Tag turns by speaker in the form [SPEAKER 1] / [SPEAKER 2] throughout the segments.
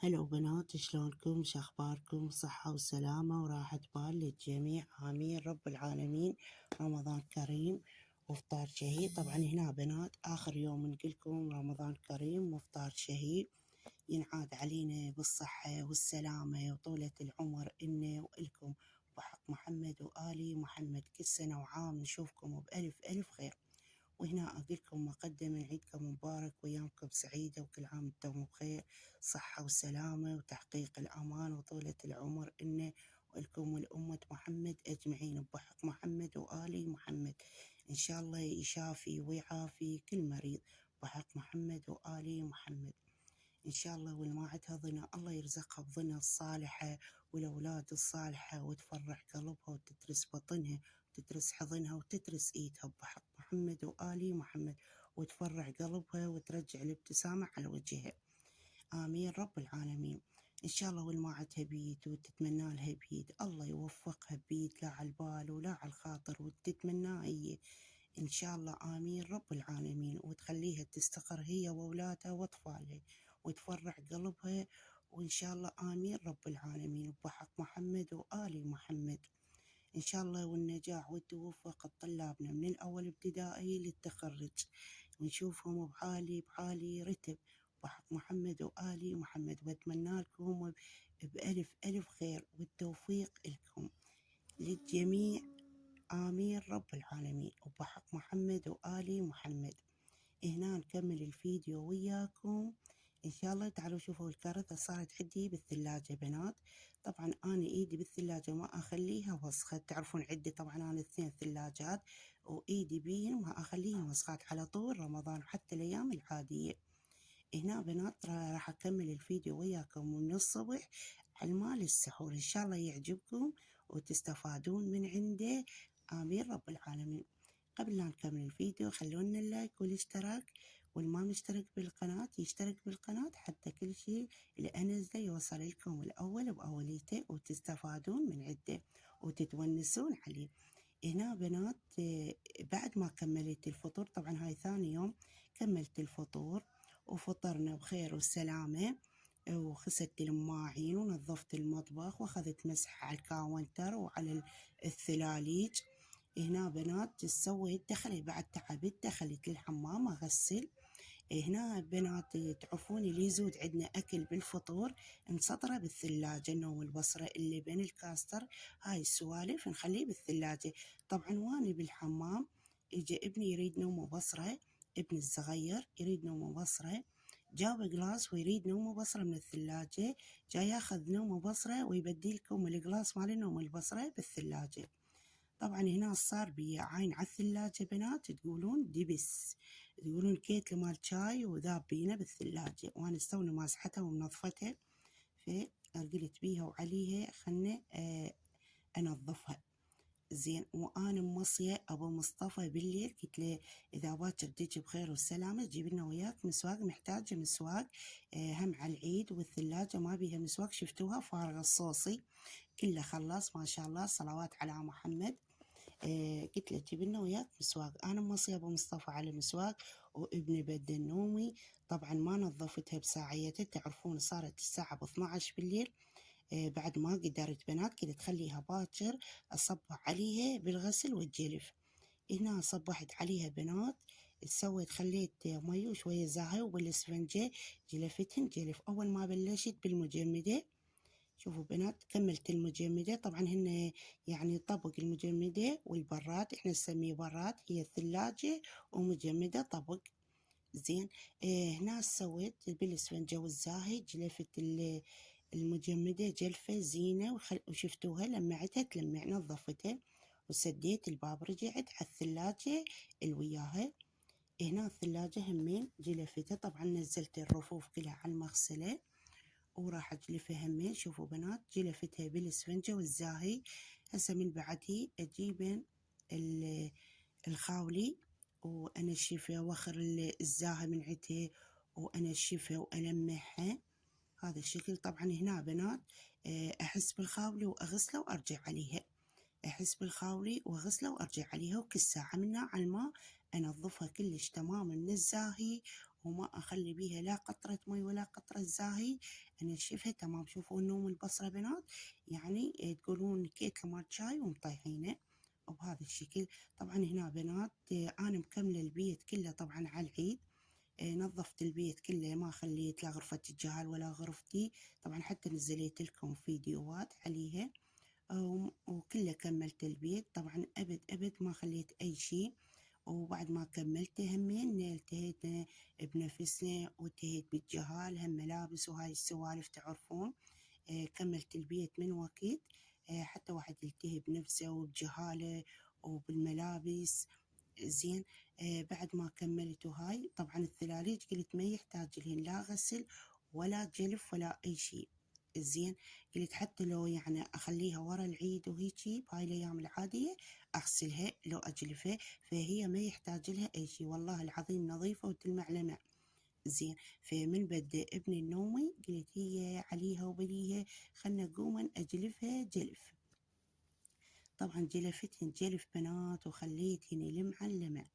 [SPEAKER 1] هلا بنات، شلونكم؟ شخباركم؟ صحة وسلامة وراحة بال للجميع، آمين رب العالمين. رمضان كريم وافطار شهي. طبعا هنا بنات آخر يوم نقلكم رمضان كريم وافطار شهي، ينعاد علينا بالصحة والسلامة وطولة العمر إلنا وإلكم بحق محمد وآل محمد. كل سنة وعام نشوفكم بألف ألف خير. وهنا أقولكم مقدما عيدكم مبارك وأيامكم سعيدة، وكل عام وانتم بخير، صحة وسلامة وتحقيق الأمان وطولة العمر إلنا ولكم ولأمة محمد أجمعين بحق محمد وآل محمد. إن شاء الله يشافي ويعافي كل مريض بحق محمد وآل محمد إن شاء الله. واللي ما عندها ظنا الله يرزقها بظنا الصالحة والأولاد الصالحة، وتفرح قلبها وتترس بطنها وتترس حضنها وتترس إيدها بحق محمد وآل محمد، وتفرح قلبها وترجع الابتسامة على وجهها، آمين رب العالمين. إن شاء الله واللي ما عندها بيت وتتمنى لها بيت الله يوفقها بيت، لا على البال ولا على الخاطر وتتمناه هي إن شاء الله، آمين رب العالمين. وتخليها تستقر هي وأولادها وأطفالها وتفرح قلبها، وإن شاء الله آمين رب العالمين بحق محمد وآل محمد. إن شاء الله والنجاح والتوفق طلابنا من الأول ابتدائي للتخرج، ونشوفهم بعالي رتب بحق محمد وآل محمد. وأتمنى لكم بألف ألف خير والتوفيق لكم للجميع، آمين رب العالمين وبحق محمد وآل محمد. هنا نكمل الفيديو وياكم إن شاء الله. تعالوا شوفوا الكارثة صارت عندي بالثلاجة بنات. طبعا أنا إيدي بالثلاجة ما أخليها وسخة، تعرفون عندي طبعا أنا 2 ثلاجات وإيدي بيهم ما أخليهم وسخات على طول رمضان حتى الأيام العادية. هنا بنات راح أكمل الفيديو وياكم من الصبح على المال السحور، إن شاء الله يعجبكم وتستفادون من عنده، آمين رب العالمين. قبل لا نكمل الفيديو خلونا اللايك والاشتراك، واللي ما مشترك بالقناة يشترك بالقناة حتى كل شيء اللي أنزله يوصل لكم الأول بأوليته وتستفادون من عنده وتتونسون عليه. هنا بنات بعد ما كملت الفطور، طبعا هاي ثاني يوم كملت الفطور وفطرنا بخير وسلامة، وغسلت الماعين ونظفت المطبخ وأخذت مسح على الكاونتر وعلى الثلاليج. هنا بنات سويت دخلت بعد تعبت دخلت للحمام أغسل. هنا بنات تعرفون اللي يزود عندنا أكل بالفطور نسطره بالثلاجة، النوم البصرة اللبن الكاستر هاي السوالف نخليه بالثلاجة. طبعا واني بالحمام اجى ابني يريد نومه بصرة، ابني الصغير يريد نومه بصرة، جاب قلاص ويريد نومه بصرة من الثلاجة، جاي ياخذ نومه بصرة ويبديلكم القلاص مال نوم البصرة بالثلاجة. طبعا هنا صار بي عين على الثلاجة بنات، تقولون دبس، تقولون كيتل مال شاي وذاب بينا بالثلاجة، وانا استوني ماسحتها ومنظفتها، فقلت بيها وعليها خلنا انظفها زين. وانا موصية ابو مصطفى بالليل قلت له اذا باكر تجي بخير والسلامة جيب لنا وياك مسواق، محتاجة مسواق هم على العيد، والثلاجة ما بيها مسواق شفتوها فارغ الصوصي كله خلاص ما شاء الله، صلوات على محمد. قلت له جيب لنا وياك مسواق، انا موصي ابو مصطفى على مسواق وابني بدل نومي. طبعا ما نظفتها بساعيتها، تعرفون صارت الساعة 12 بالليل. بعد ما قدرت بنات قلت خليها باكر اصبح عليها بالغسل والجلف. هنا صبحت عليها بنات، سويت خليت مي وشوية زاهي وبالاسفنجة جلفتهن جلف. اول ما بلشت بالمجمدة، شوفوا بنات كملت المجمدة، طبعا هن يعني طبق المجمدة والبراد، احنا نسميه براد، هي الثلاجة ومجمدة طبق زين. هنا سويت بالاسفنجة والزاهي جلفت المجمدة جلفة زينة، وشفتوها لمعتها تلمع، نظفتها وسديت الباب، رجعت على الثلاجة اللي وياها. هنا الثلاجة همين جلفتها، طبعا نزلت الرفوف كلها على المغسلة وراح اجلفها همين. شوفوا بنات جلفتها بالاسفنجة والزاهي. هسه من بعدي اجيب الخاولي وانشفها واخر الزاهي من عتها وانشفها والمعها هذا الشكل. طبعا هنا بنات احس بالخاولي واغسله وارجع عليها، احس بالخاولي واغسله وارجع عليها، وكل ساعة منها على الماء انظفها كلش تمام من الزاهي وما أخلي بيها لا قطرة مي ولا قطرة زاهي، أنشفها تمام. شوفوا النوم البصرة بنات، يعني تقولون كيك مال شاي ومطيحينه وبهذا الشكل. طبعا هنا بنات أنا مكملة البيت كله طبعا على العيد. نظفت البيت كله، ما خليت لا غرفة الجهال ولا غرفتي، طبعا حتى نزلت لكم فيديوهات عليها. وكله كملت البيت طبعا، أبد ما خليت أي شي. وبعد ما كملته همين التهيت بنفسنا وانتهيت بالجهال، هم ملابس وهاي السوالف تعرفون. كملت البيت من وقت، حتى واحد يلتهي بنفسه وبجهاله وبالملابس. زين. بعد ما كملت وهاي طبعا الثلاليج قلت ما يحتاج لهن لا غسل ولا جلف ولا أي شي. زين. قلت حتى لو يعني أخليها ورا العيد وهيجي بهاي الأيام العادية أغسلها لو أجلفها، فهي ما يحتاج لها أي شي، والله العظيم نظيفة وتلمع لمع. زين. فمن بدأ ابني النومي قلت هي عليها وبليها خلنا قوما أجلفها جلف. طبعا جلفتهن جلف بنات وخليتهن لمعا لمع.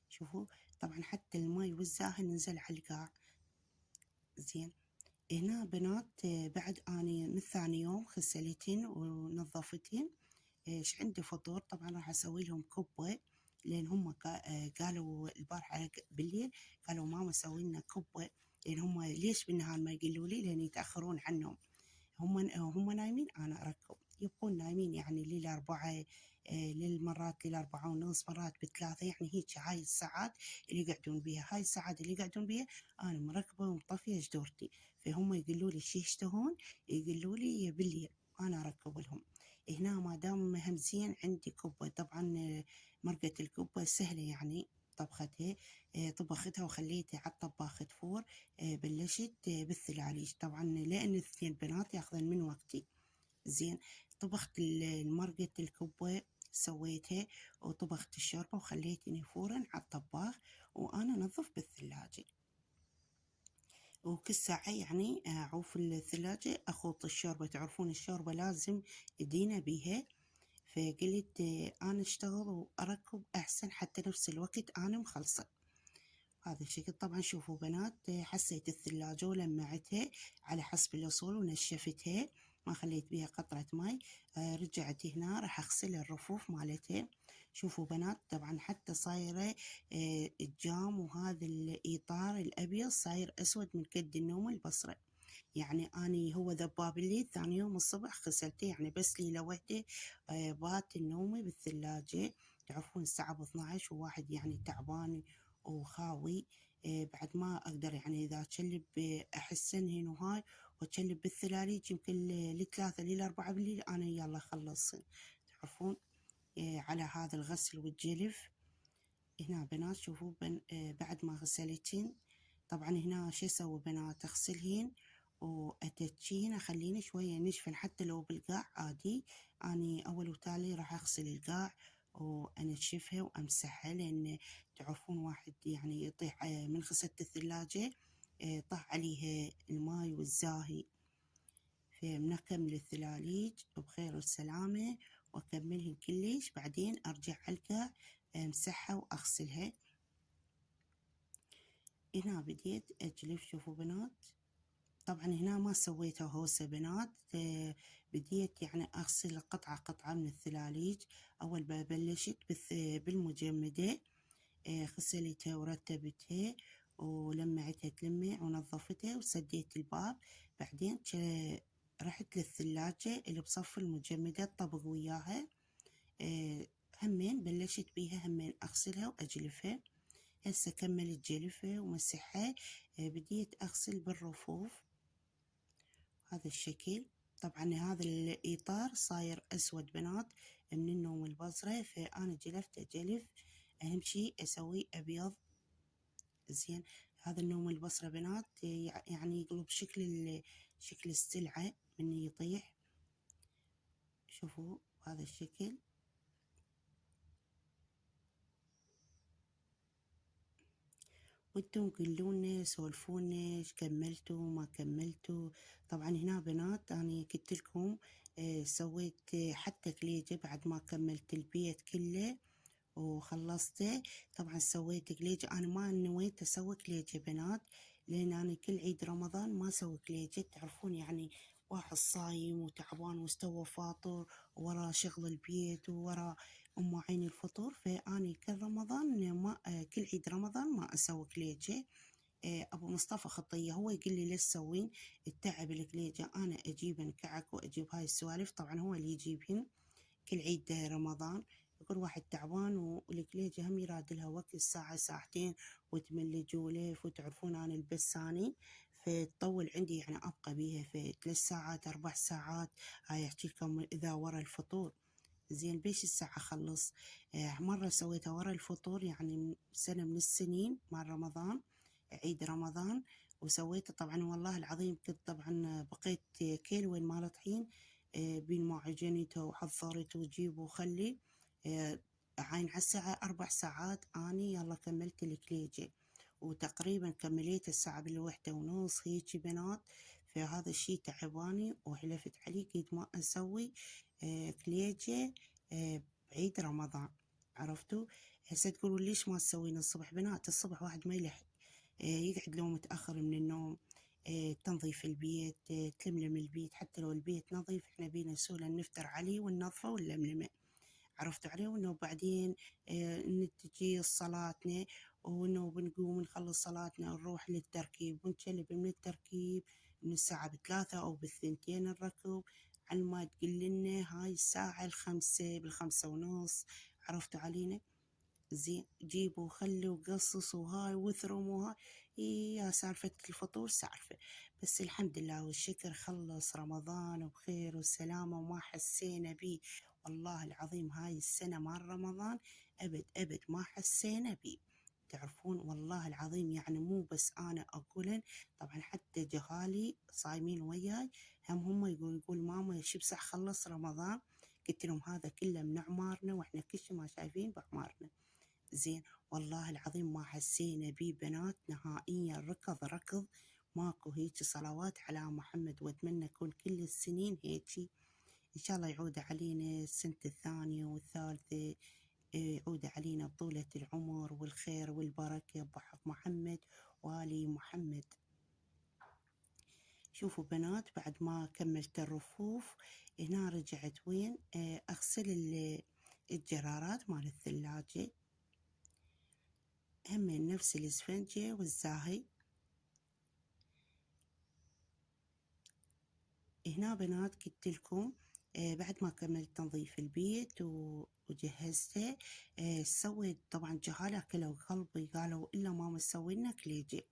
[SPEAKER 1] شوفوا طبعا حتى الماي والزاهي نزل على القاع. زين. هنا بنات بعد اني من ثاني يوم غسلتهن ونظفتهن، ايش عندي فطور طبعا راح اسوي لهم كبة، لان هم قالوا البارحة بالليل قالوا ماما سوي لنا كبة، لان هم ليش بالنهار ما يقولوا لي؟ لان يتاخرون عنهم. هم نايمين أنا أركب، يبقون نايمين يعني لل4، للمرات لل4:30، مرات ب3، يعني هيك هاي الساعات اللي يقعدون بيها، هاي الساعات اللي يقعدون بيها أنا مركبة ومطفية جدورتي. فهم يقولوا لي شو يشتهون؟ يقولوا لي بالليل أنا أركب لهم. هنا ما دام مهمزين عندي كبة، طبعا مرقة الكبة سهلة يعني طبختها. طبختها وخليتها على الطباخ تفور. بلشت بالثلاليج طبعا، لأن الاثنين بنات ياخذن من وقتي. زين. طبخت المرقة الكبة سويتها، وطبخت الشوربة وخليتني فورا على الطباخ، وأنا أنظف بالثلاجة. وكل ساعة يعني أعوف الثلاجة أخوط الشوربة، تعرفون الشوربة لازم إيدينا بيها. فقلت أنا أشتغل وأركب أحسن، حتى نفس الوقت أنا مخلصة. هذا الشكل. طبعا شوفوا بنات حسيت الثلاجة ولمعتها على حسب الأصول ونشفتها، ما خليت بيها قطرة ماء. رجعت هنا راح أغسل الرفوف مالتها. شوفوا بنات طبعا حتى صايرة الجام، وهذا الإطار الأبيض صاير أسود من كد النوم البصرة. يعني أني هو ذباب الليل، ثاني يوم الصبح غسلته، يعني بس ليلة وحدة بات النومي بالثلاجة. تعرفون الساعة 12 وواحد يعني تعبان وخاوي. بعد ما أقدر يعني إذا أشلب أحسن هنا وهاي وأشلب بالثلاليج يمكن ل3 ل4 بالليل أنا يلا أخلص. تعرفون على هذا الغسل والجلف. هنا بنات شوفوا بعد ما غسلتهن طبعا هنا شو اسوي بنات؟ اغسلهن واتجين اخليني شويه نشفن، حتى لو بالقاع عادي. اني اول وتالي راح اغسل القاع وانشفها وامسحها، لان تعرفون واحد يعني يطيح من غسلت الثلاجة طاح عليها الماي والزاهي. فمنكمل الثلاليج بخير والسلامة واكملهن كلش، بعدين ارجع على القاع امسحها واغسلها. هنا بديت اجلف. شوفوا بنات طبعا هنا ما سويتها هوسة بنات، بديت يعني أغسل قطعة قطعة من الثلاليج. أول ما بلشت بالمجمدة، غسلتها ورتبتها ولمعتها تلمع ونظفتها وسديت الباب. بعدين رحت للثلاجة اللي بصف المجمدة الطبق وياها، همين بلشت بيها همين أغسلها وأجلفها. هسه كملت جلفها ومسحها. بديت أغسل بالرفوف هذا الشكل. طبعا هذا الإطار صاير أسود بنات من النوم البصرة، فأنا جلفته جلف. أهم شي أسويه أبيض. زين. هذا النوم البصرة بنات يعني يقلب شكل السلعة من يطيح. شوفوا هذا الشكل. وانتم قلونا سولفونا ايش كملتوا ما كملتوا. طبعا هنا بنات انا قلت لكم سويت حتى كليجة بعد ما كملت البيت كله، وخلصته. طبعا سويت كليجة، أنا ما نويت أسوي كليجة بنات، لأن أنا كل عيد رمضان ما أسوي كليجة، تعرفون يعني واحد صايم وتعبان واستوى فاطر ورا شغل البيت وورا مواعين الفطور، فأني كل رمضان ما كل عيد رمضان ما أسوي كليجة. أبو مصطفى خطية هو يقول لي ليش تسوين التعب الكليجة، أنا أجيبن كعك وأجيب هاي السوالف، طبعا هو اللي يجيبهن كل عيد رمضان. يقول واحد تعبان والكليجة هم يراد لها وقت ساعة ساعتين وتملي جولف، وتعرفون أنا البساني فتطول عندي، يعني أبقى بيها في 3 ساعات 4 ساعات. هاي أحكي لكم إذا ورا الفطور. زين بيش الساعة أخلص. مرة سويتها ورا الفطور، يعني سنة من السنين مع رمضان، عيد رمضان، وسويته طبعا والله العظيم كنت طبعا بقيت كيلو مال طحين بين ما عجنته وحضرته وجيبه وخلي عين على الساعة 4 ساعات أني يلا كملت الكليجة، وتقريبا كمليت الساعة بال1:30 هيجي بنات. فهذا الشي تعباني وحلفت عليه قد ما أسوي كليجة بعيد رمضان. عرفتوا؟ هسه تقولوا ليش ما تسوين الصبح؟ بنات الصبح واحد ما يلحق يقعد لو متأخر من النوم، تنظيف البيت، تلملم البيت، حتى لو البيت نظيف احنا بينا سولا نفتر عليه وننظفه ونلملمه. عرفتوا عليه؟ وإنه بعدين نتجي صلاتنا، وإنه بنقوم نخلص صلاتنا ونروح للتركيب ونجلب من التركيب من الساعة ب3 أو ب2 الركب، على ما تقول لنا هاي الساعة ال5 بال5:30. عرفتوا علينا؟ زين جيبوا وخلوا وقصصوا وهاي وثرموا وهاي. يا سالفة الفطور سالفة، بس الحمد لله والشكر خلص رمضان بخير وسلامة وما حسينا بيه. والله العظيم هاي السنة مال رمضان أبد أبد ما حسينا بيه. تعرفون والله العظيم يعني مو بس أنا أقولن، طبعا حتى جهالي صايمين وياي هم يقول ماما شو بصح خلص رمضان. قلت لهم هذا كله من أعمارنا وإحنا كل شي ما شايفين بأعمارنا. زين والله العظيم ما حسينا بيه بنات نهائيا، ركض ركض ماكو هيك. صلوات على محمد، واتمنى يكون كل السنين هيجي ان شاء الله، يعود علينا السنة الثانية والثالثة، يعود علينا بطولة العمر والخير والبركة بحق محمد وآل محمد. شوفوا بنات بعد ما كملت الرفوف هنا رجعت وين أغسل الجرارات مال الثلاجة، هم نفس الإسفنجة والزاهي. هنا بنات قلت لكم بعد ما كملت تنظيف البيت وجهزته سويت طبعا جهالة كلوا قلبي، قالوا إلا ماما تسوي لنا كليجة.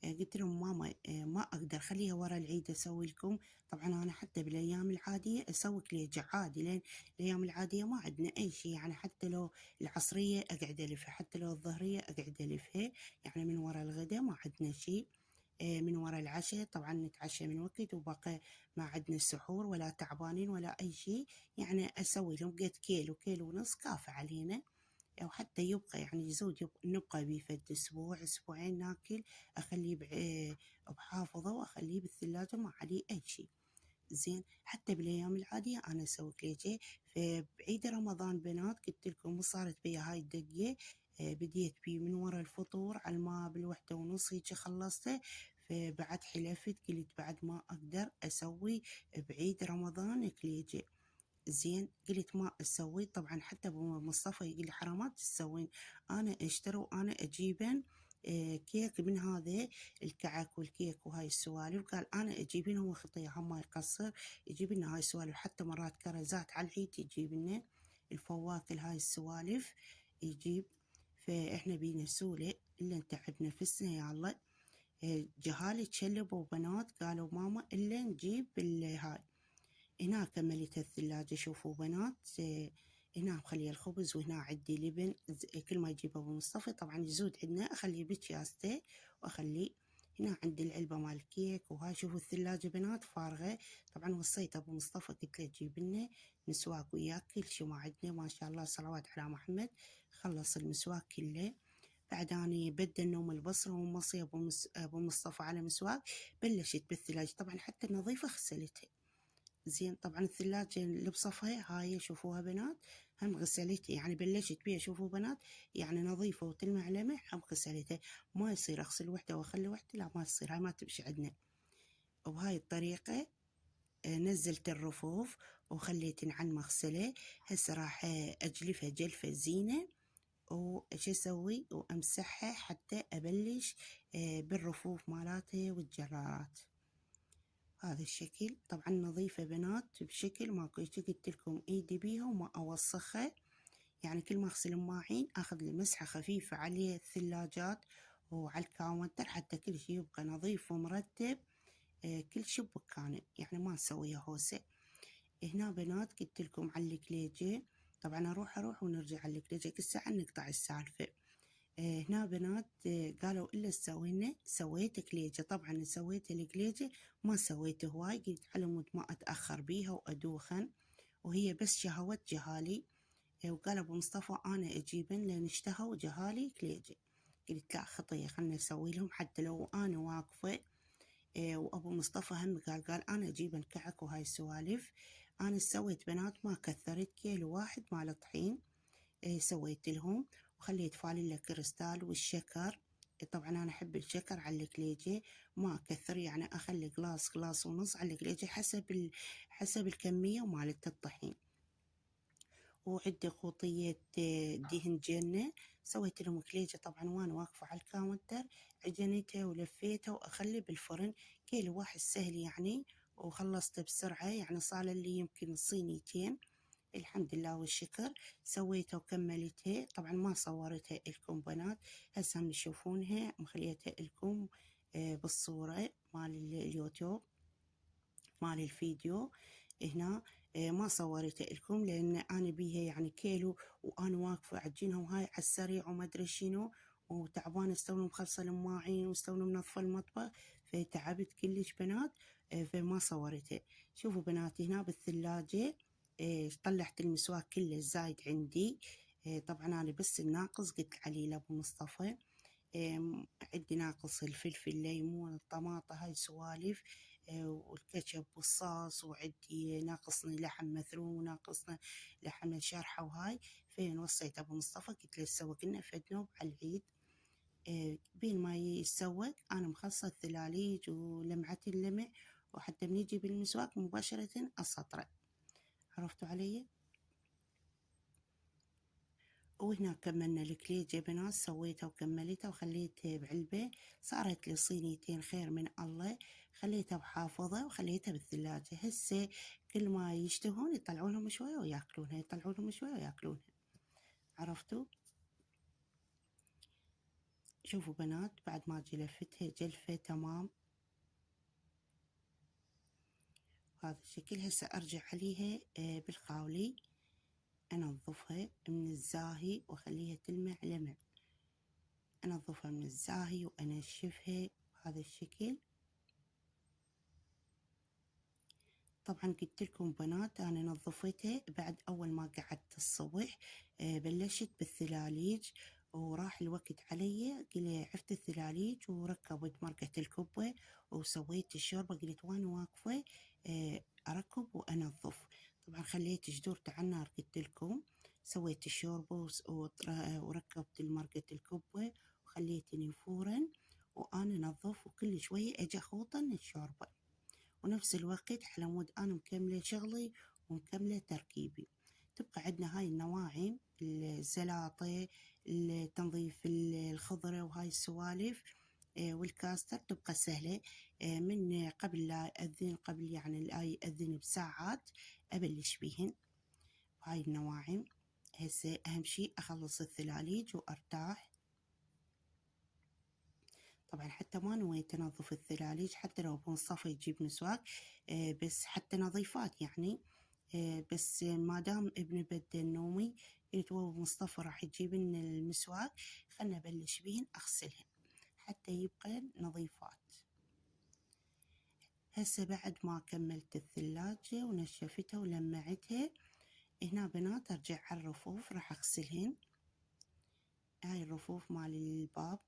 [SPEAKER 1] قلت لهم ماما ما أقدر خليها ورا العيد أسوي لكم. طبعا أنا حتى بالأيام العادية أسوي كليجة عادي، لأن الأيام العادية ما عندنا أي شيء، يعني حتى لو العصرية أقعد ألفها، حتى لو الظهرية أقعد ألفها، يعني من ورا الغداء ما عندنا شيء. من ورا العشاء طبعا نتعشى من وقت وبقى ما عندنا سحور ولا تعبانين ولا أي شيء، يعني أسوي لهم قد كيلو كيلو ونص كافة علينا. أو حتى يبقى يعني يزود نبقى بيه فد أسبوع أسبوعين ناكل، أخليه بحافظة وأخليه بالثلاجة ما عليه أي شيء. زين حتى بالأيام العادية أنا أسوي كليجة. فبعيد رمضان بنات قلت لكم صارت بيا هاي الدقة، بديت بيه من ورا الفطور على ما بال1:30 هيجي خلصته. فبعد حلفت قلت بعد ما أقدر أسوي بعيد رمضان كليجة. زين قلت ما أسوي، طبعا حتى أبو مصطفى يقول لي حرامات تسوين، أنا أشتري وأنا أجيبن كيك من هذا الكعك والكيك وهاي السوالف. قال أنا أجيبن، هو خطية هم ما يقصر يجيب لنا هاي السوالف، حتى مرات كرزات على العيد يجيب لنا الفواكه هاي السوالف يجيب. فإحنا بينا سولة إلا نتعب نفسنا يلا. جهالي تشلبوا بنات قالوا ماما إلا نجيب هاي. هنا كملت الثلاجة. شوفوا بنات هنا مخلية الخبز، وهنا عندي لبن كل ما يجيب أبو مصطفى طبعا يزود عندنا أخليه بكياسته وأخليه. هنا عندي العلبة مال الكيك وهاي. شوفوا الثلاجة بنات فارغة. طبعا وصيت أبو مصطفى قلت له تجيب لنا مسواك وياك كل شي ما عندنا، ما شاء الله صلوات على محمد خلص المسواك كله. بعد أني بدل نوم البصرة ومصي أبو مصطفى على مسواك بلشت بالثلاجة، طبعا حتى النظيفة غسلتها. زين. طبعا الثلاجة اللي بصفها هاي شوفوها بنات هم غسلتها، يعني بلشت بيها شوفوا بنات، يعني نظيفة وتلمع لمع، هم غسلتها. ما يصير اغسل وحدة واخلي وحدة، لا ما تصير، هاي ما تمشي عندنا. وبهاي الطريقة نزلت الرفوف وخليت عن مغسلة. هسه راح اجلفها جلفة زينة، وش اسوي وامسحها حتى ابلش بالرفوف مالاتها والجرارات. هذا الشكل طبعا نظيفة بنات بشكل ماكو، قلت لكم ايدي بيها وما اوسخها، يعني كل ما اغسل الماعين اخذ لي مسحة خفيفة على الثلاجات وعلى الكاونتر حتى كل شيء يبقى نظيف ومرتب. كل شيء بمكانه، يعني ما نسويها هوسة. هنا بنات قلت لكم على الكليجة، طبعا اروح ونرجع على الكليجة كل ساعة نقطع السالفة. هنا بنات قالوا إلا تسوينا، سويت كليجة. طبعا سويت الكليجة ما سويت هواي، قلت على مود ما أتأخر بيها وأدوخن، وهي بس شهوت جهالي. وقال أبو مصطفى أنا أجيبن لأن اشتهوا جهالي كليجة. قلت لا خطية خلنا نسوي لهم حتى لو أنا واقفة. وأبو مصطفى هم قال أنا أجيبن كعك وهاي السوالف. أنا سويت بنات ما كثرت، كيلو واحد مال طحين سويت لهم، وخليت فانيلا كريستال والشكر. طبعا انا احب الشكر على الكليجة ما اكثر، يعني اخلي قلاص ونص على الكليجة حسب الكمية ومالت الطحين. وعندي قوطية دهن جنة سويت لهم كليجة طبعا وانا واقفة على الكاونتر، عجنتها ولفيتها واخلي بالفرن. كيلو واحد سهل يعني، وخلصته بسرعة، يعني صار لي يمكن صينيتين الحمد لله والشكر. سويتها وكملتها، طبعا ما صورتها لكم بنات، هسه هم تشوفونها مخليتها لكم بالصورة مال اليوتيوب مال الفيديو هنا. ما صورتها لكم لان انا بيها يعني كيلو وانا واقفة اعجنها وهاي على السريع وما ادري شنو، وتعبانة استوني مخلصة الماعين واستوني منظفة المطبخ، فتعبت كلش بنات. فما صورتها. شوفوا بنات هنا بالثلاجة طلعت المسواك كله الزايد عندي. طبعا انا بس الناقص قلت عليه لابو مصطفى. عندي ناقص الفلفل الليمون الطماطة هاي سوالف، والكاتشب والصوص، وعندي ناقصني لحم مثلون وناقصنا لحم شرحة وهاي. فين وصيت ابو مصطفى قلت له سوق لنا فد نوب على العيد. بين ما يسوق انا مخلصة الثلاليج ولمعة اللمع، وحتى بنيجي بالمسواك مباشرة السطرة. عرفتوا علي؟ وهنا كملنا الكليجة بنات، سويتها وكملتها وخليتها بعلبة، صارت لي صينيتين خير من الله. خليتها بحافظة وخليتها بالثلاجة. هسه كل ما يشتهون يطلعونهم شوية وياكلونها، يطلعونهم شوية وياكلونها. عرفتوا؟ شوفوا بنات بعد ما جلفتها جلفة تمام هذا الشكل. هسه ارجع عليها بالخاولي انظفها من الزاهي واخليها تلمع لمع. انظفها من الزاهي وانشفها بهذا الشكل. طبعا قلت لكم بنات انا نظفتها بعد اول ما قعدت الصبح. بلشت بالثلاليج وراح الوقت علي، قلت عفت الثلاليج وركبت مرقة الكبة وسويت الشوربة. قلت وانا واقفة اركب وانظف. طبعا خليت جدورته على النار قلت لكم، سويت الشوربة وركبت المرقة الكبة وخليتني فورا وانا انظف، وكل شوية اجي اخوطن الشوربة، ونفس الوقت على مود أنا مكملة شغلي ومكملة تركيبي. تبقى عندنا هاي النواعم، الزلاطة، تنظيف الخضرة وهاي السوالف والكاستر، تبقى سهلة. من قبل لا أذن، قبل يعني لا يأذن بساعات أبلش بيهن هاي النواعم. هسه أهم شي أخلص الثلاليج وأرتاح. طبعا حتى ما نويت انظف الثلاليج، حتى لو بنصفى يجيب مسواك بس حتى نظيفات يعني. بس ما دام ابني بدا نومي قلت ابو مصطفى راح يجيب لنا المسواك، خلنا نبلش بهن اغسلهن حتى يبقى نظيفات. هسه بعد ما كملت الثلاجة ونشفتها ولمعتها، هنا بنات ارجع على الرفوف راح اغسلهن. هاي الرفوف مال الباب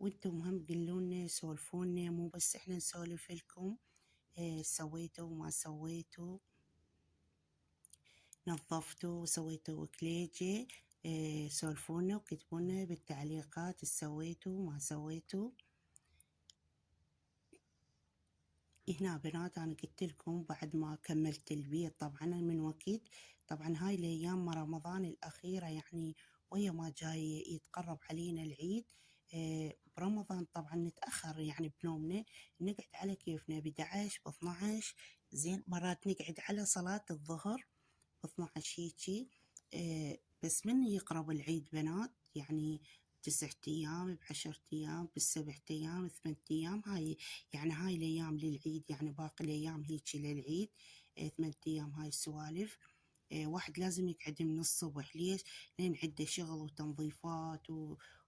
[SPEAKER 1] وانتم هم قلونا سولفونا، مو بس احنا نسولف لكم. سويتوا وما سويتوا، نظفتوا وسويتوا كليجة، سولفونا وكتبونا بالتعليقات إيش سويتوا وما سويتوا. هنا بنات أنا قلت لكم بعد ما كملت البيت طبعا من وقت، طبعا هاي الأيام رمضان الأخيرة يعني ويا ما جاي يتقرب علينا العيد. برمضان طبعا نتأخر يعني بنومنا، نقعد على كيفنا ب11 ب12. زين مرات نقعد على صلاة الظهر ب12 هيجي. بس من يقرب العيد بنات يعني 9 أيام ب10 أيام ب7 أيام 8 أيام، هاي يعني هاي الأيام للعيد، يعني باقي الأيام هيجي للعيد. 8 أيام هاي السوالف. واحد لازم يقعد من الصبح، ليش؟ لين عنده شغل وتنظيفات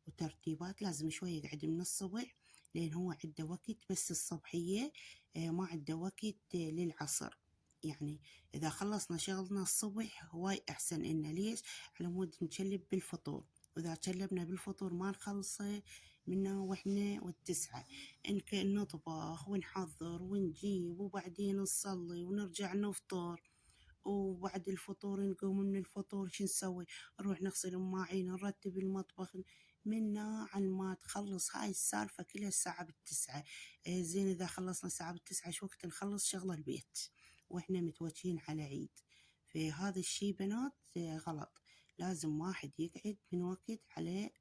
[SPEAKER 1] وترتيبات، لازم شوي يقعد من الصبح لين هو عنده وقت بس الصبحية. ما عنده وقت للعصر. يعني إذا خلصنا شغلنا الصبح هواي أحسن إلنا، ليش؟ على مود نشلب بالفطور، وإذا شلبنا بالفطور ما نخلصه منا وإحنا والتسعة، إنك نطبخ ونحضر ونجيب وبعدين نصلي ونرجع نفطر، وبعد الفطور نقوم من الفطور شو نسوي؟ نروح نغسل المواعين نرتب المطبخ منا على ما تخلص هاي السالفة كلها الساعة ب9. زين إذا خلصنا الساعة ب9 شو وقت نخلص شغل البيت وإحنا متوجهين على عيد؟ فهذا الشي بنات غلط. لازم واحد يقعد من وقت على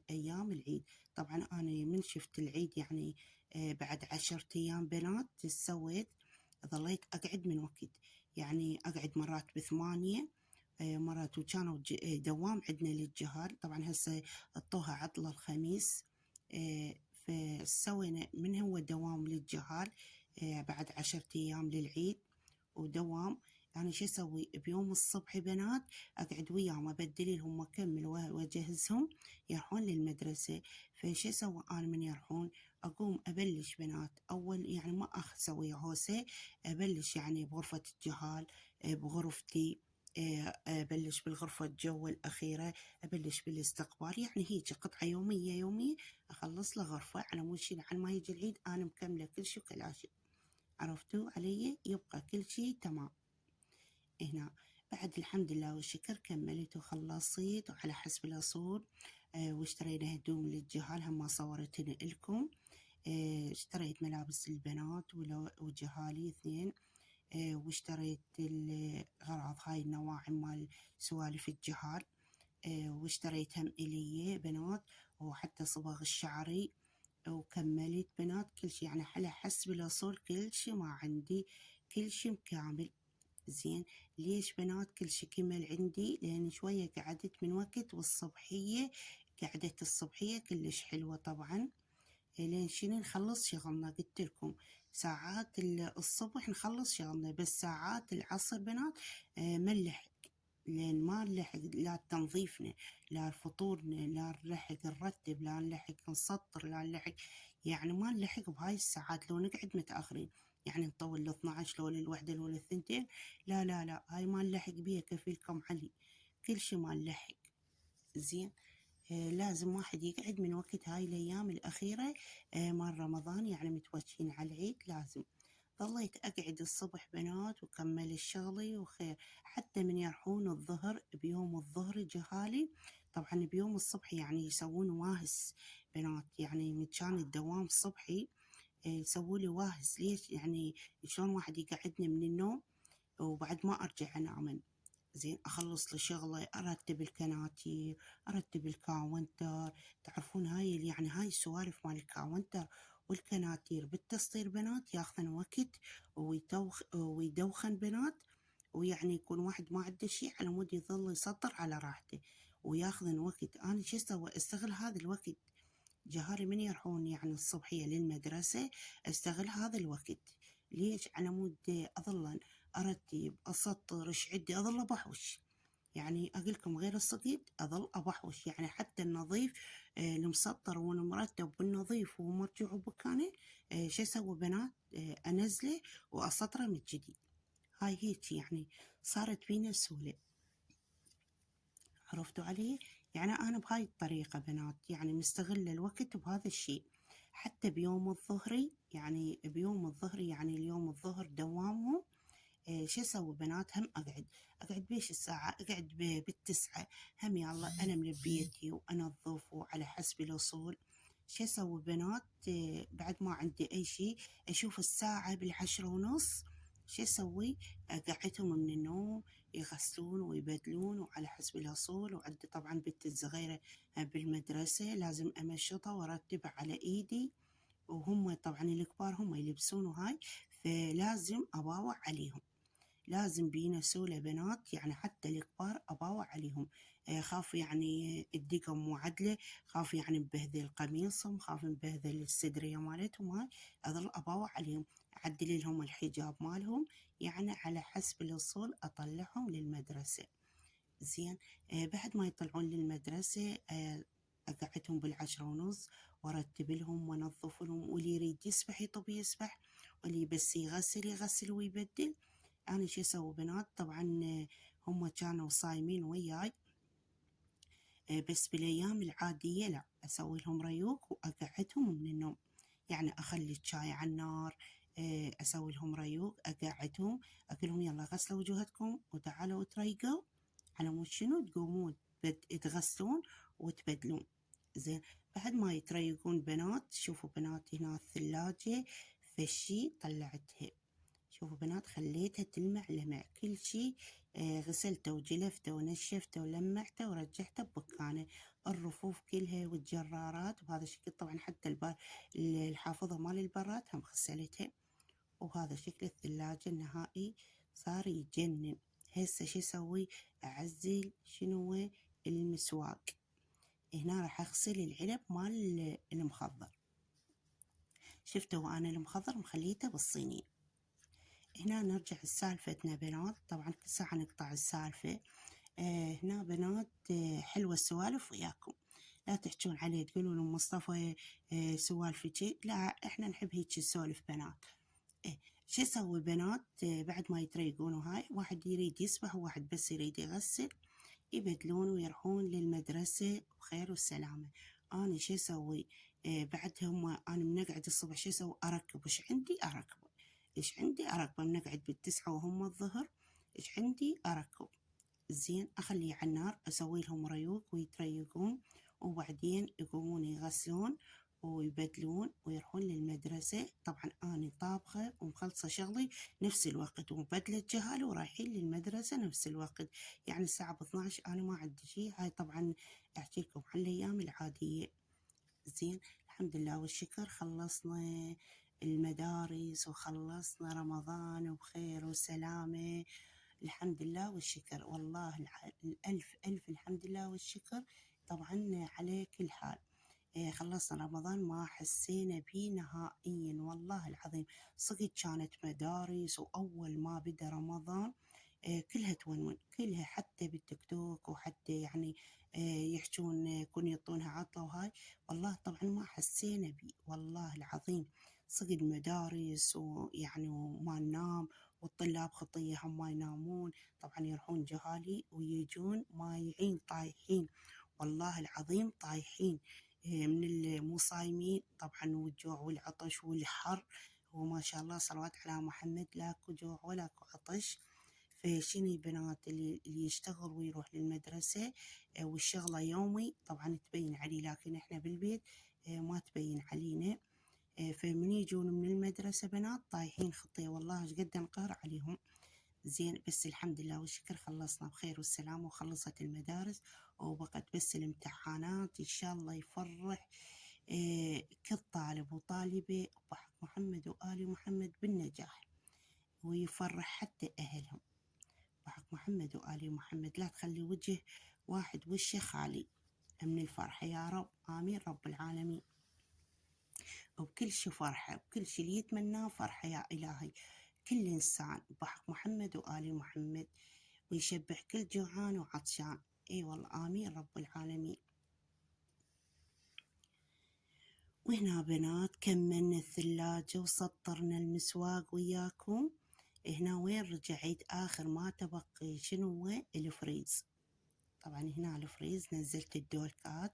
[SPEAKER 1] أيام العيد. طبعا أنا من شفت العيد يعني بعد 10 أيام بنات سويت، ظليت أقعد من وقت، يعني أقعد مرات ب8، مرات وكانوا دوام عندنا للجهال. طبعا هسه عطوها عطلة الخميس، فسوينا من هو دوام للجهال بعد 10 أيام للعيد ودوام. يعني شو أسوي بيوم الصبح بنات؟ أقعد وياهم أبدل لهم وأكمل وأجهزهم يروحون للمدرسة. فشو أسوي أنا من يروحون؟ أقوم أبلش بنات أول، يعني ما أسوي هوسة، أبلش يعني بغرفة الجهال، بغرفتي، أبلش بالغرفة الجو الأخيرة، أبلش بالاستقبال، يعني هيك قطعة يومية يومية أخلص له غرفة على مود شي على ما يجي العيد أنا مكملة كل شي وكلاشي. عرفتوا علي؟ يبقى كل شي تمام. هنا بعد الحمد لله والشكر كملت وخلصت وعلى حسب الأصول. واشترينا هدوم للجهال هم صورتهن لكم. اشتريت ملابس البنات وجهالي 2. واشتريت الغراض هاي النواعم مال سوالف الجهال. واشتريت هم إلي بنات وحتى صبغ الشعري. وكملت بنات كل شي يعني على حسب الأصول، كل شي ما عندي كل شي كامل. زين ليش بنات كل شي كمل عندي؟ لأن شوية قعدت من وقت، والصبحية قعدة الصبحية كلش حلوة طبعا. لين شنو نخلص شغلنا، قلت لكم ساعات الصبح نخلص شغلنا، بس ساعات العصر بنات ما نلحق، لين ما نلحق لا تنظيفنا لا فطورنا لا نلحق نرتب لا نلحق نسطر لا نلحق، يعني ما نلحق بهاي الساعات. لو نقعد متأخرين يعني نطول ل12 لو للوحدة لو للثنتين، لا لا لا هاي ما نلحق بيها كفيلكم علي، كل شي ما نلحق. زين لازم واحد يقعد من وقت هاي الأيام الأخيرة مال رمضان، يعني متوجهين على العيد لازم. ظليت أقعد الصبح بنات وكمل شغلي وخير، حتى من يرحون الظهر بيوم الظهر جهالي. طبعا بيوم الصبح يعني يسوون واهس بنات، يعني من كان الدوام صبحي يسوولي واهس. ليش؟ يعني شلون واحد يقعدني من النوم وبعد ما أرجع أنام. زين أخلص لشغلي، أرتب الكناتي، أرتب الكاونتر. تعرفون هاي يعني هاي السوالف مال الكاونتر والكناتير بالتسطير بنات ياخذن وقت ويدوخن بنات، ويعني يكون واحد ما عنده شي على مود يظل يسطر على راحته وياخذن وقت. أنا شو أسوي؟ أستغل هذا الوقت. جهاري من يروحون يعني الصبحية للمدرسة أستغل هذا الوقت. ليش؟ على مود أظل أرتب أسطر إيش عندي، أظل أبحوش. يعني أقول لكم غير الصقيد أظل أبحوش، يعني حتى النظيف المسطر والمرتب والنظيف ومرجوع بمكانه شو أسوي بنات؟ أنزله وأسطره من جديد. هاي هيك يعني صارت فينا سهولة. عرفتوا علي؟ يعني أنا بهاي الطريقة بنات، يعني مستغلة الوقت بهذا الشي. حتى بيوم الظهري، يعني بيوم الظهري يعني اليوم الظهر دوامهم، شو أسوي بنات؟ هم أقعد بيش الساعة، أقعد بالتسعة، هم يلا ألم بيتي وأنظف وعلى حسب الأصول. شو أسوي بنات؟ بعد ما عندي أي شي أشوف الساعة بالعشرة ونص، شو أسوي؟ أقعدهم من النوم يغسلون ويبدلون وعلى حسب الأصول. وعندي طبعا بنتي الصغيرة بالمدرسة لازم أمشطها وأرتبها على إيدي، وهم طبعا الكبار هم يلبسون وهاي، فلازم أباوع عليهم، لازم بينسوا بنات، يعني حتى الكبار أباوع عليهم. خاف يعني الدقة مو عدلة، خاف يعني مبهذل قميصهم، خاف مبهذل السدرية مالتهم، هاي أظل أباوع عليهم، أعدل لهم الحجاب مالهم، يعني على حسب الأصول أطلعهم للمدرسة. زين. بعد ما يطلعون للمدرسة أقعدهم بالعشرة ونص وأرتب لهم وأنظف لهم، واللي يريد يسبح يطب يسبح، واللي بس يغسل يغسل ويبدل. أنا شو أسوي بنات؟ طبعا هم كانوا صايمين وياي، بس بالأيام العادية لا، أسوي لهم ريوق وأقعدهم من النوم، يعني أخلي الشاي على النار، أسوي لهم ريوق، أقعدهم، أقول لهم يلا غسلوا وجوهكم وتعالوا تريقوا على مود شنو تقومون تغسلون وتبدلون. زين. بعد ما يتريقون بنات، شوفوا بنات هنا الثلاجة فشي طلعتها، شوفوا بنات خليتها تلمع لمع كل شي، غسلته وجلفته ونشفته ولمعته ورجعته بمكانه، الرفوف كلها والجرارات بهذا الشكل. طبعا حتى الحافظة مال البراد هم غسلتها، وهذا شكل الثلاجة النهائي صار يجنن. هسه شو اسوي؟ اعزل شنو؟ المسواق. هنا راح اغسل العلب مال المخضر، شفتوا وانا المخضر مخليته بالصينية. هنا نرجع لسالفتنا بنات، طبعا كل ساعة نقطع السالفة. هنا بنات حلوة السوالف وياكم، لا تحجون عليه تقولون ام مصطفى سوالفك، لا احنا نحب هيك السوالف بنات. شو اسوي بنات؟ بعد ما يتريقون وهاي، واحد يريد يسبح وواحد بس يريد يغسل، يبدلون ويروحون للمدرسة بخير والسلامة. أنا شو أسوي؟ بعد هم أنا بنقعد الصبح شو أسوي؟ أركب إيش عندي أركبه، إيش عندي أركبه، بنقعد بالتسعة وهم الظهر، إيش عندي أركب. زين. أخليه على النار، أسوي لهم ريوق ويتريقون، وبعدين يقومون يغسلون ويبدلون ويروحون للمدرسة. طبعا أنا طابخة ومخلصة شغلي نفس الوقت، ومبدلة جهالي ورايحين للمدرسة نفس الوقت، يعني الساعة 12 أنا ما عندي شي. هاي طبعا أحكي لكم عن الأيام العادية. زين. الحمد لله والشكر خلصنا المدارس وخلصنا رمضان بخير وسلامة، الحمد لله والشكر، والله الألف ألف الحمد لله والشكر طبعا على كل حال. خلصنا رمضان ما حسينا بيه نهائيا، والله العظيم صدق كانت مدارس، وأول ما بدأ رمضان كلها تونون، كلها حتى بالتيك توك، وحتى يعني يحجون يكون يعطونها عطلة وهاي، والله طبعا ما حسينا بيه والله العظيم. صدق المدارس ويعني وما ننام، والطلاب خطية هم ما ينامون، طبعا يروحون جهالي ويجون مايعين طايحين، والله العظيم طايحين من المو صايمين طبعا، والجوع والعطش والحر، وما شاء الله صلوات على محمد لاكو جوع ولاكو عطش. فشني بنات اللي يشتغل ويروح للمدرسة والشغلة يومي طبعا تبين عليه، لكن احنا بالبيت ما تبين علينا. فمن يجون من المدرسة بنات طايحين خطية، والله ايش قد نقهر عليهم. زين. بس الحمد لله والشكر خلصنا بخير والسلامة، وخلصت المدارس وبقت بس الامتحانات، إن شاء الله يفرح كل طالب وطالبة بحق محمد وآل محمد بالنجاح، ويفرح حتى أهلهم بحق محمد وآل محمد، لا تخلي وجه واحد وشه خالي من الفرحة يا رب، آمين رب العالمين. وبكل شي فرحة، بكل شي اللي يتمناه فرحة يا إلهي، كل إنسان بحق محمد وآل محمد، ويشبع كل جوعان وعطشان. اي والله آمين رب العالمين. وهنا بنات كملنا الثلاجة وسطرنا المسواق وياكم. هنا وين رجعت آخر ما تبقي شنو؟ الفريز. طبعا هنا الفريز نزلت الدولكات.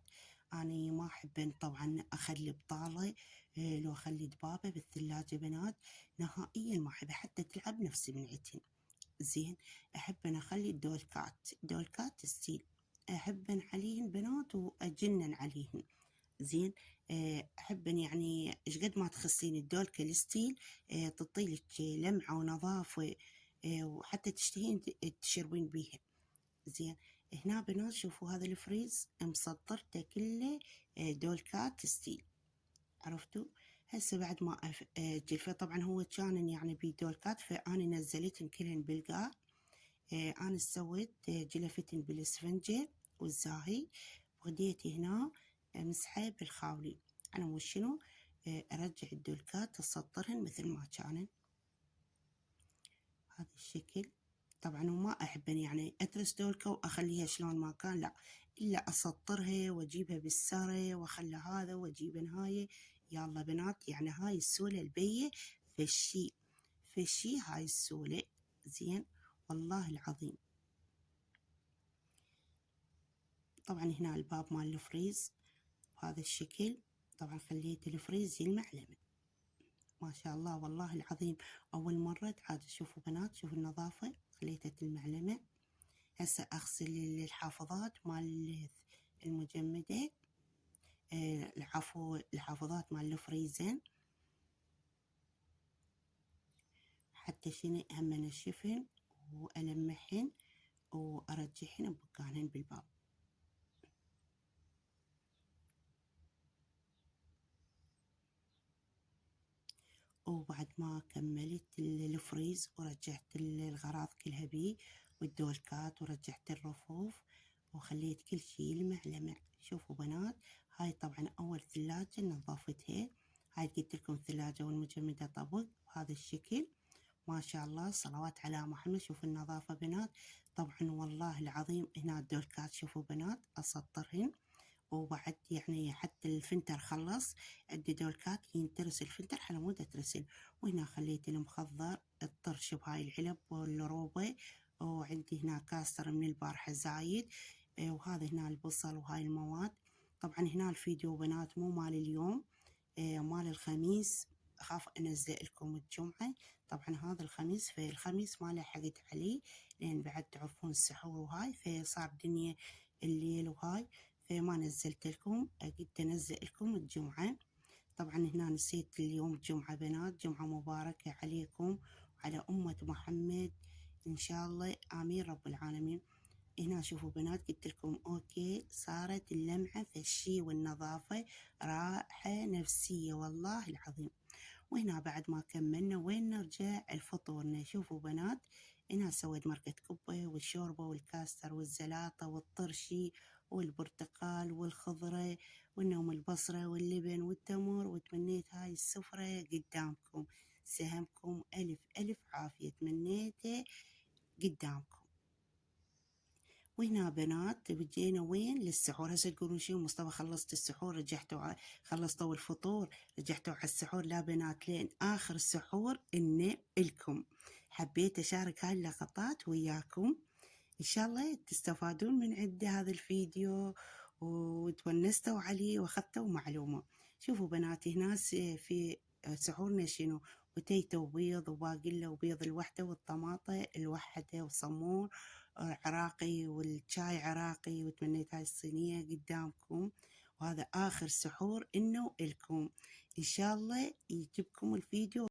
[SPEAKER 1] أنا ما أحب طبعا أخلي بطالة، لو أخلي دبابة بالثلاجة بنات نهائيا ما أحب، حتى تلعب نفسي بنعتن. زين، أحب أنا أخلي دولكات ستيل، أحب عليهن بنات وأجنن عليهن. زين، أحب يعني إيش قد ما تخسين الدولكة الستيل تعطيلك لمعة ونظافة، وحتى تشتهين تشربين بيها. زين، هنا بنات شوفوا هذا الفريز مسطرته كله دولكات ستيل، عرفتوا؟ هسه بعد ما جلفه، طبعا هو كان يعني بدولكات فأنا نزلتن كلهن بالقاع. أنا سويت جلفتن بالإسفنجة والزاهي، وغديت هنا مسحة بالخاولي على مود شنو أرجع الدولكات أسطرهن مثل ما كانن هذا الشكل. طبعا وما أحب يعني أترس دولكة وأخليها شلون ما كان، لا، إلا أسطرها وأجيبها بالسارة وأخلي هذا وأجيبن هاي. يلا بنات، يعني هاي السولة البية فشي هاي السولة. زين، والله العظيم. طبعا هنا الباب مال الفريز بهذا الشكل. طبعا خليت الفريز يلمع لمع ما شاء الله والله العظيم. أول مرة عاد شوفوا بنات، شوفوا النظافة، خليتها تلمع لمع. هسه أغسل الحافظات مال المجمدة، العفو الحافظات مال الفريزن، حتى شنو هم أنشفهن وألمعهن وأرجعهن بمكانهن بالباب. وبعد ما كملت الفريز ورجعت الغراض كلها بيه والدولكات، ورجعت الرفوف وخليت كل شي يلمع لمع. شوفوا بنات، هاي طبعا أول ثلاجة نظفتها، هاي قلت لكم الثلاجة والمجمدة طبق بهذا الشكل. ما شاء الله، صلوات على محمد. شوفوا النظافة بنات. طبعا والله العظيم هنا الدولكات شوفوا بنات أسطرهن، وبعد يعني حتى الفلتر خلص، عندي دولكات ينترس الفلتر على مود أترسل. وهنا خليت المخضر الطرش بهاي العلب والروبة، وعندي هنا كاستر من البارحة زايد، وهذا هنا البصل وهاي المواد. طبعا هنا الفيديو بنات مو مال اليوم، مال الخميس، أخاف أنزل لكم الجمعة. طبعا هذا الخميس، فالخميس ما لحقت عليه لأن بعد تعرفون السحور وهاي، فصار دنيا الليل وهاي، فما نزلت لكم، قلت أنزل لكم الجمعة. طبعا هنا نسيت اليوم الجمعة بنات، جمعة مباركة عليكم وعلى أمة محمد إن شاء الله، آمين رب العالمين. هنا شوفوا بنات، قلت لكم أوكي، صارت اللمعة فالشي والنظافة راحة نفسية والله العظيم. وهنا بعد ما كملنا وين نرجع الفطورنا. شوفوا بنات، هنا سويت مرقة كبة والشوربة والكاستر والزلاطة والطرشي والبرتقال والخضرة والنوم البصرة واللبن والتمر، وتمنيت هاي السفرة قدامكم. سهمكم ألف ألف عافية، تمنيته قدامكم. وهنا بنات بجينا وين للسحور. هسه تقولون شو مصطفى خلصت السحور رجعتوا خلصتوا الفطور رجعتوا على السحور؟ لا بنات، لين آخر السحور إن إلكم حبيت أشارك هاي اللقطات وياكم، إن شاء الله تستفادون من عند هذا الفيديو وتونستوا عليه وأخذتوا معلومة. شوفوا بناتي، هنا في سحورنا شنو؟ بوتيتو وبيض وباقلة وبيض الوحدة والطماطة الوحدة وصمون عراقي والشاي عراقي، وتمنيت هاي الصينية قدامكم. وهذا آخر سحور إنه إلكم، إن شاء الله يجيبكم الفيديو.